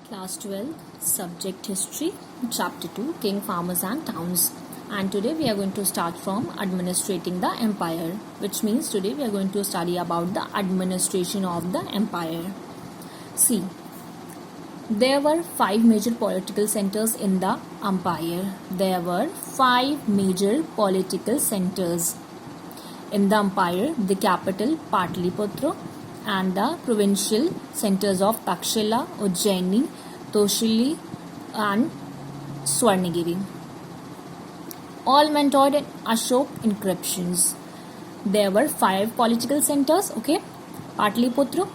Class 12, Subject History, Chapter 2, King, Farmers and Towns. And today we are going to start from Administrating the Empire, which means today we are going to study about the administration of the empire. See, there were 5 major political centers in the empire. There were 5 major political centers in the empire, the capital Patliputra and the provincial centers of Takshila, Ujjaini, Toshili and Swarnagiri. All mentored in Ashok inscriptions. There were 5 political centers, okay? Patliputra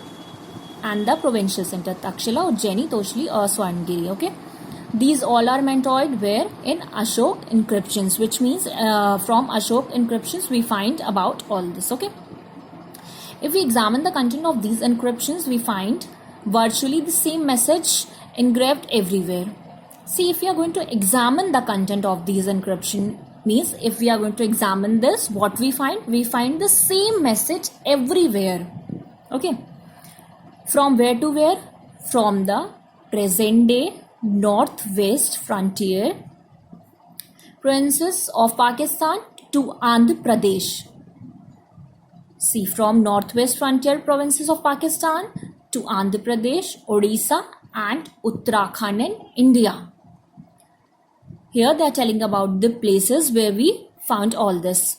and the provincial center Takshila, Ujjaini, Toshili or Swarnagiri, okay? These all are mentored where in Ashok inscriptions, which means from Ashok inscriptions we find about all this, okay? If we examine the content of these inscriptions, we find virtually the same message engraved everywhere. See, if we are going to examine the content of these inscriptions, means if we are going to examine this, what we find? We find the same message everywhere. Okay. From where to where? From the present day northwest frontier provinces of Pakistan to Andhra Pradesh. See, from northwest frontier provinces of Pakistan to Andhra Pradesh, Odisha and Uttarakhand in India. Here they are telling about the places where we found all this.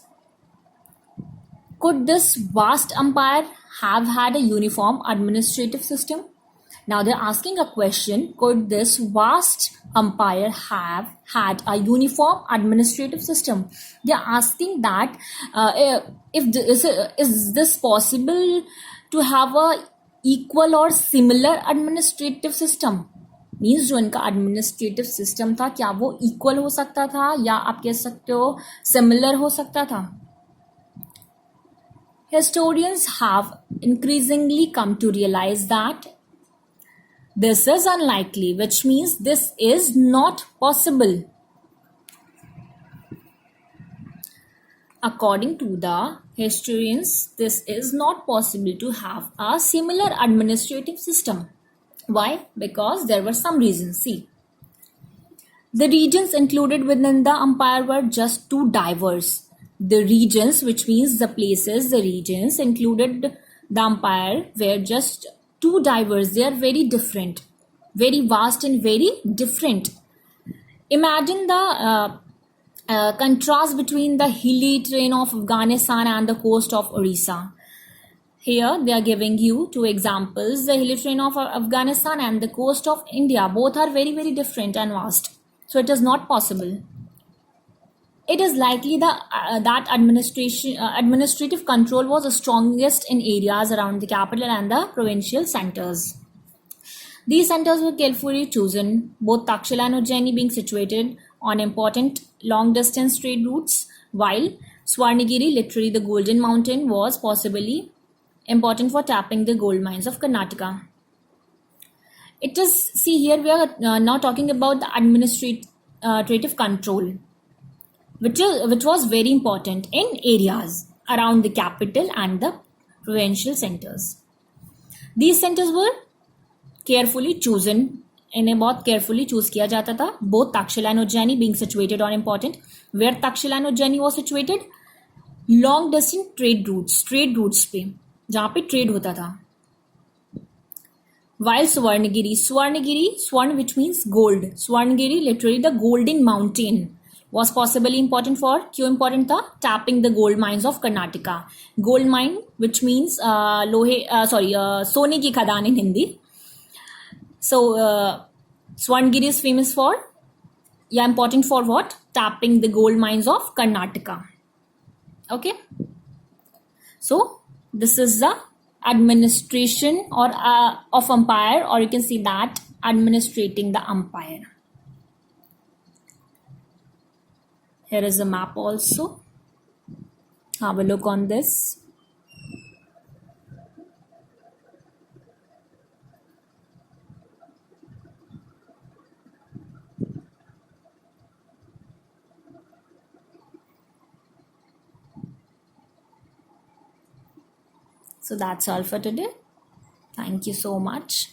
Could this vast empire have had a uniform administrative system? Now they're asking a question, could this vast empire have had a uniform administrative system? They're asking that is this possible to have a equal or similar administrative system? Means जो इनका administrative system था क्या वो equal हो सकता था या आप कह सकते हो सिमिलर हो सकता था? Historians have increasingly come to realize that this is unlikely, which means this is not possible. According to the historians, this is not possible to have a similar administrative system. Why? Because there were some reasons. See, the regions included within the empire were just too diverse. The regions, which means the places, the regions included the empire were just too diverse. They are very different, very vast and very different. Imagine the contrast between the hilly terrain of Afghanistan and the coast of Orissa. Here they are giving you 2 examples, the hilly terrain of Afghanistan and the coast of India. Both are very, very different and vast. So it is not possible. It is likely that administrative control was strongest in areas around the capital and the provincial centers. These centers were carefully chosen, both Takshila and Ujjaini being situated on important long-distance trade routes, while Swarnagiri, literally the Golden Mountain, was possibly important for tapping the gold mines of Karnataka. It is, see here we are now talking about the administrative control, which was very important in areas around the capital and the provincial centers. These centers were carefully chosen. इन्हें बहुत carefully choose किया जाता था. Both Takshila and Ujjaini being situated on important. Where Takshila and Ujjaini was situated? Long distance trade routes पे जहाँ पे trade होता था. While Swarnagiri, Swarn which means gold. Swarnagiri, literally the golden mountain, was possibly important for, क्यों important था? Tapping the gold mines of Karnataka. Gold mine, which means सोने की खदान in Hindi. So Swarnagiri is famous for, important for what? Tapping the gold mines of Karnataka. Okay. So this is the administration or of empire, or you can see that administrating the empire. Here is a map also. Have a look on this. So that's all for today. Thank you so much.